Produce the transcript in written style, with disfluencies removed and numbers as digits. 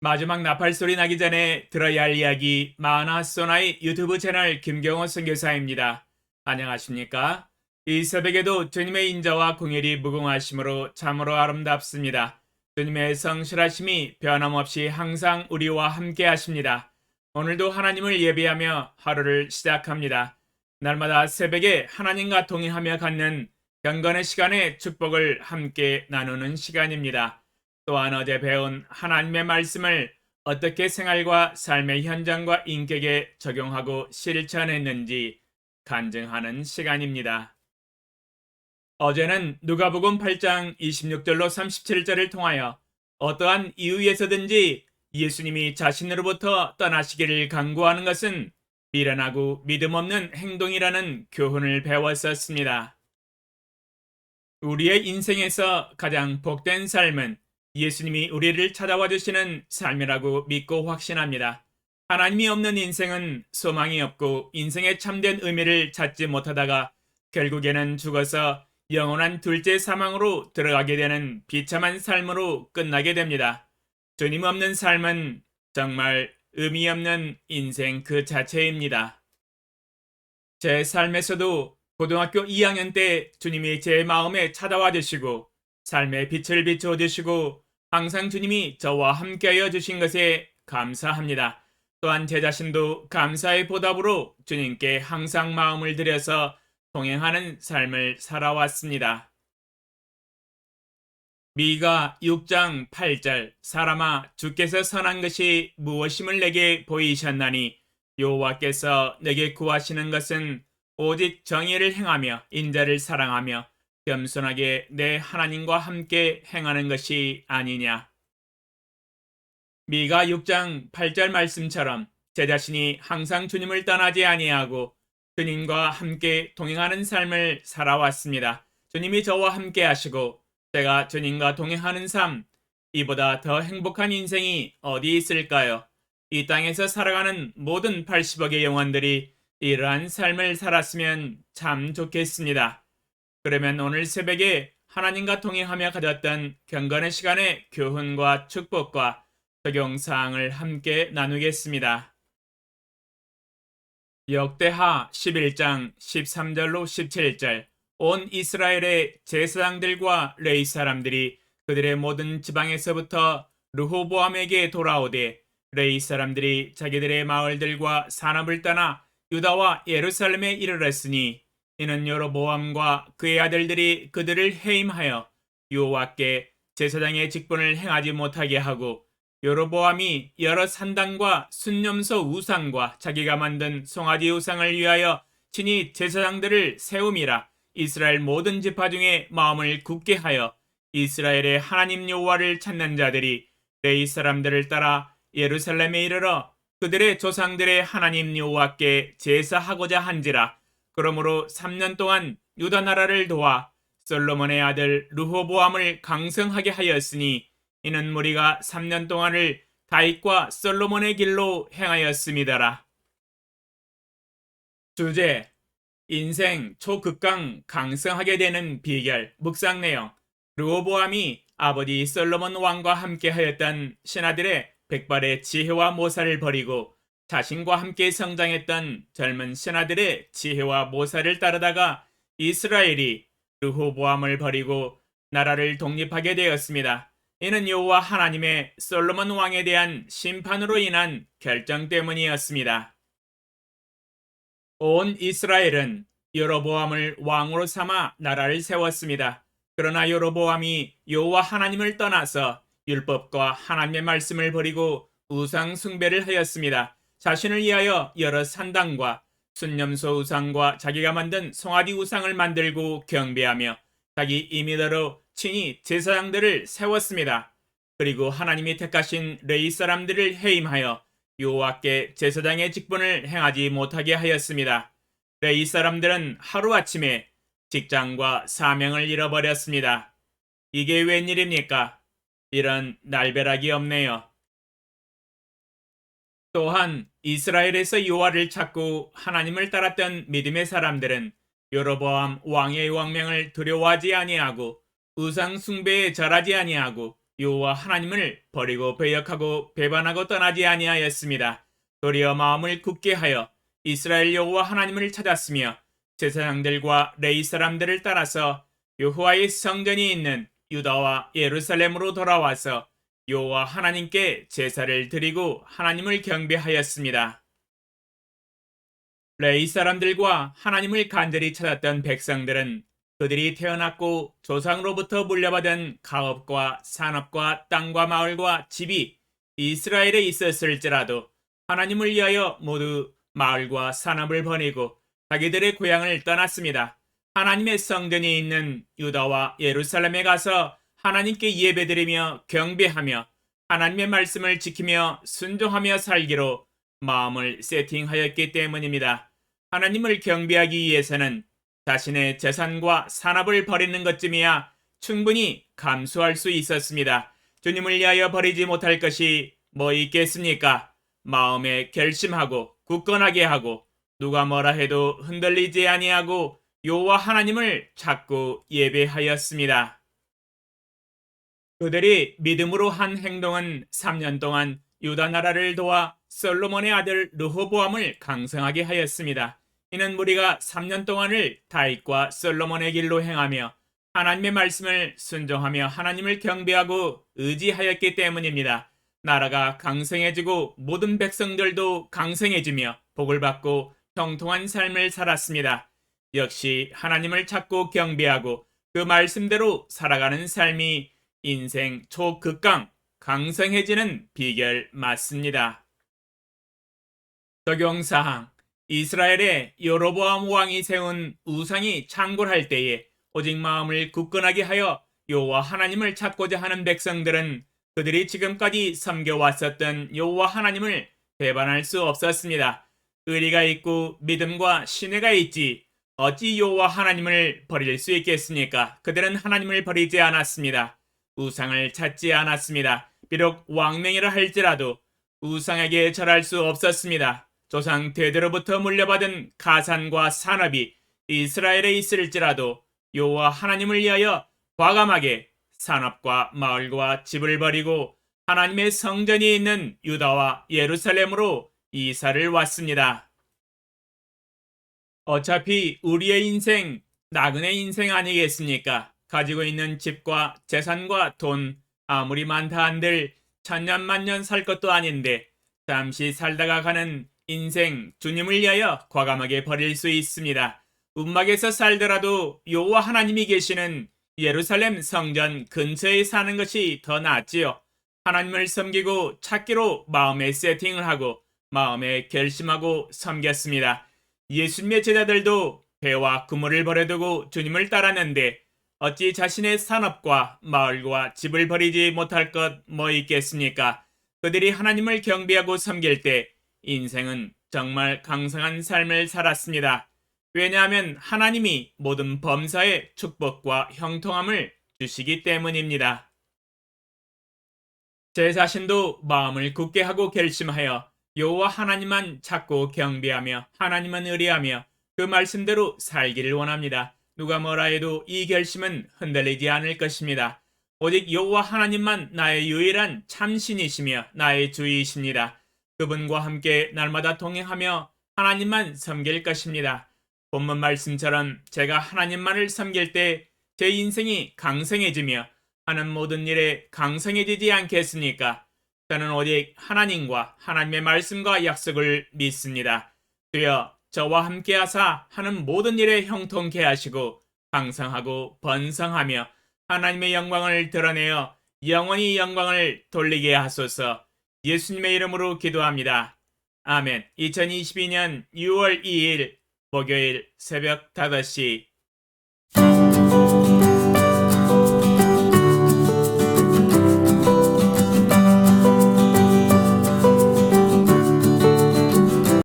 마지막 나팔 소리 나기 전에 들어야 할 이야기 마하나소나의 유튜브 채널 김경호 선교사입니다. 안녕하십니까? 이 새벽에도 주님의 인자와 공일이 무궁하심으로 참으로 아름답습니다. 주님의 성실하심이 변함없이 항상 우리와 함께 하십니다. 오늘도 하나님을 예배하며 하루를 시작합니다. 날마다 새벽에 하나님과 동행하며 갖는 경건의 시간의 축복을 함께 나누는 시간입니다. 또한 어제 배운 하나님의 말씀을 어떻게 생활과 삶의 현장과 인격에 적용하고 실천했는지 간증하는 시간입니다. 어제는 누가복음 8장 26절로 37절을 통하여 어떠한 이유에서든지 예수님이 자신으로부터 떠나시기를 강구하는 것은 미련하고 믿음 없는 행동이라는 교훈을 배웠었습니다. 우리의 인생에서 가장 복된 삶은 예수님이 우리를 찾아와 주시는 삶이라고 믿고 확신합니다. 하나님이 없는 인생은 소망이 없고 인생의 참된 의미를 찾지 못하다가 결국에는 죽어서 영원한 둘째 사망으로 들어가게 되는 비참한 삶으로 끝나게 됩니다. 주님 없는 삶은 정말 의미 없는 인생 그 자체입니다. 제 삶에서도 고등학교 2학년 때 주님이 제 마음에 찾아와 주시고 삶의 빛을 비춰 주시고 항상 주님이 저와 함께하여 주신 것에 감사합니다. 또한 제 자신도 감사의 보답으로 주님께 항상 마음을 들여서 동행하는 삶을 살아왔습니다. 미가 6장 8절 사람아 주께서 선한 것이 무엇임을 내게 보이셨나니 여호와께서 내게 구하시는 것은 오직 정의를 행하며 인자를 사랑하며 겸손하게 내 하나님과 함께 행하는 것이 아니냐. 미가 6장 8절 말씀처럼 제 자신이 항상 주님을 떠나지 아니하고 주님과 함께 동행하는 삶을 살아왔습니다. 주님이 저와 함께 하시고 제가 주님과 동행하는 삶, 이보다 더 행복한 인생이 어디 있을까요? 이 땅에서 살아가는 모든 80억의 영혼들이 이러한 삶을 살았으면 참 좋겠습니다. 그러면 오늘 새벽에 하나님과 동행하며 가졌던 경건의 시간의 교훈과 축복과 적용사항을 함께 나누겠습니다. 역대하 11장 13절로 17절 온 이스라엘의 제사장들과 레위 사람들이 그들의 모든 지방에서부터 르호보암에게 돌아오되 레위 사람들이 자기들의 마을들과 산업을 떠나 유다와 예루살렘에 이르렀으니 이는 여로보암과 그의 아들들이 그들을 해임하여 여호와께 제사장의 직분을 행하지 못하게 하고 여로보암이 여러 산당과 순념소 우상과 자기가 만든 송아지 우상을 위하여 친히 제사장들을 세움이라 이스라엘 모든 지파 중에 마음을 굳게 하여 이스라엘의 하나님 여호와를 찾는 자들이 레위 사람들을 따라 예루살렘에 이르러 그들의 조상들의 하나님 여호와께 제사하고자 한지라. 그러므로 3년 동안 유다 나라를 도와 솔로몬의 아들 르호보암을 강성하게 하였으니 이는 무리가 3년 동안을 다윗과 솔로몬의 길로 행하였음이더라. 주제 인생 초극강 강성하게 되는 비결 묵상 내용 르호보암이 아버지 솔로몬 왕과 함께 하였던 신하들의 백발의 지혜와 모사를 버리고 자신과 함께 성장했던 젊은 신하들의 지혜와 모사를 따르다가 이스라엘이 르호보암을 버리고 나라를 독립하게 되었습니다. 이는 여호와 하나님의 솔로몬 왕에 대한 심판으로 인한 결정 때문이었습니다. 온 이스라엘은 여로보암을 왕으로 삼아 나라를 세웠습니다. 그러나 여로보암이 여호와 하나님을 떠나서 율법과 하나님의 말씀을 버리고 우상 숭배를 하였습니다. 자신을 위하여 여러 산당과 순념소 우상과 자기가 만든 송아지 우상을 만들고 경배하며 자기 임의대로 친히 제사장들을 세웠습니다. 그리고 하나님이 택하신 레위 사람들을 해임하여 여호와께 제사장의 직분을 행하지 못하게 하였습니다. 레위 사람들은 하루아침에 직장과 사명을 잃어버렸습니다. 이게 웬일입니까? 이런 날벼락이 없네요. 또한 이스라엘에서 여호와를 찾고 하나님을 따랐던 믿음의 사람들은 여로보암 왕의 왕명을 두려워하지 아니하고 우상 숭배에 절하지 아니하고 여호와 하나님을 버리고 배역하고 배반하고 떠나지 아니하였습니다. 도리어 마음을 굳게 하여 이스라엘 여호와 하나님을 찾았으며 제사장들과 레위 사람들을 따라서 여호와의 성전이 있는 유다와 예루살렘으로 돌아와서 여호와 하나님께 제사를 드리고 하나님을 경배하였습니다. 레위 사람들과 하나님을 간절히 찾았던 백성들은 그들이 태어났고 조상으로부터 물려받은 가업과 산업과 땅과 마을과 집이 이스라엘에 있었을지라도 하나님을 위하여 모두 마을과 산업을 버리고 자기들의 고향을 떠났습니다. 하나님의 성전이 있는 유다와 예루살렘에 가서 하나님께 예배드리며 경배하며 하나님의 말씀을 지키며 순종하며 살기로 마음을 세팅하였기 때문입니다. 하나님을 경배하기 위해서는 자신의 재산과 산업을 버리는 것쯤이야 충분히 감수할 수 있었습니다. 주님을 위하여 버리지 못할 것이 뭐 있겠습니까? 마음에 결심하고 굳건하게 하고 누가 뭐라 해도 흔들리지 아니하고 여호와 하나님을 찾고 예배하였습니다. 그들이 믿음으로 한 행동은 3년 동안 유다 나라를 도와 솔로몬의 아들 르호보암을 강성하게 하였습니다. 이는 무리가 3년 동안을 다윗과 솔로몬의 길로 행하며 하나님의 말씀을 순종하며 하나님을 경배하고 의지하였기 때문입니다. 나라가 강성해지고 모든 백성들도 강성해지며 복을 받고 형통한 삶을 살았습니다. 역시 하나님을 찾고 경배하고 그 말씀대로 살아가는 삶이 인생 초극강 강성해지는 비결 맞습니다. 적용사항: 이스라엘의 여로보암 왕이 세운 우상이 창궐할 때에 오직 마음을 굳건하게 하여 여호와 하나님을 찾고자 하는 백성들은 그들이 지금까지 섬겨왔었던 여호와 하나님을 배반할 수 없었습니다. 의리가 있고 믿음과 신뢰가 있지 어찌 여호와 하나님을 버릴 수 있겠습니까? 그들은 하나님을 버리지 않았습니다. 우상을 찾지 않았습니다. 비록 왕명이라 할지라도 우상에게 절할 수 없었습니다. 조상 대대로부터 물려받은 가산과 산업이 이스라엘에 있을지라도 여호와 하나님을 위하여 과감하게 산업과 마을과 집을 버리고 하나님의 성전이 있는 유다와 예루살렘으로 이사를 왔습니다. 어차피 우리의 인생 나그네 인생 아니겠습니까? 가지고 있는 집과 재산과 돈 아무리 많다 한들 천년만년 살 것도 아닌데 잠시 살다가 가는 인생 주님을 위하여 과감하게 버릴 수 있습니다. 움막에서 살더라도 여호와 하나님이 계시는 예루살렘 성전 근처에 사는 것이 더 낫지요. 하나님을 섬기고 찾기로 마음의 세팅을 하고 마음에 결심하고 섬겼습니다. 예수님의 제자들도 배와 그물을 버려두고 주님을 따랐는데 어찌 자신의 산업과 마을과 집을 버리지 못할 것 뭐 있겠습니까? 그들이 하나님을 경배하고 섬길 때 인생은 정말 강성한 삶을 살았습니다. 왜냐하면 하나님이 모든 범사에 축복과 형통함을 주시기 때문입니다. 제 자신도 마음을 굳게 하고 결심하여 여호와 하나님만 찾고 경배하며 하나님만 의뢰하며 그 말씀대로 살기를 원합니다. 누가 뭐라 해도 이 결심은 흔들리지 않을 것입니다. 오직 여호와 하나님만 나의 유일한 참신이시며 나의 주이십니다. 그분과 함께 날마다 동행하며 하나님만 섬길 것입니다. 본문 말씀처럼 제가 하나님만을 섬길 때 제 인생이 강성해지며 하는 모든 일에 강성해지지 않겠습니까? 저는 오직 하나님과 하나님의 말씀과 약속을 믿습니다. 주여 저와 함께 하사 하는 모든 일에 형통케 하시고 강성하고 번성하며 하나님의 영광을 드러내어 영원히 영광을 돌리게 하소서. 예수님의 이름으로 기도합니다. 아멘. 2022년 6월 2일 목요일 새벽 5시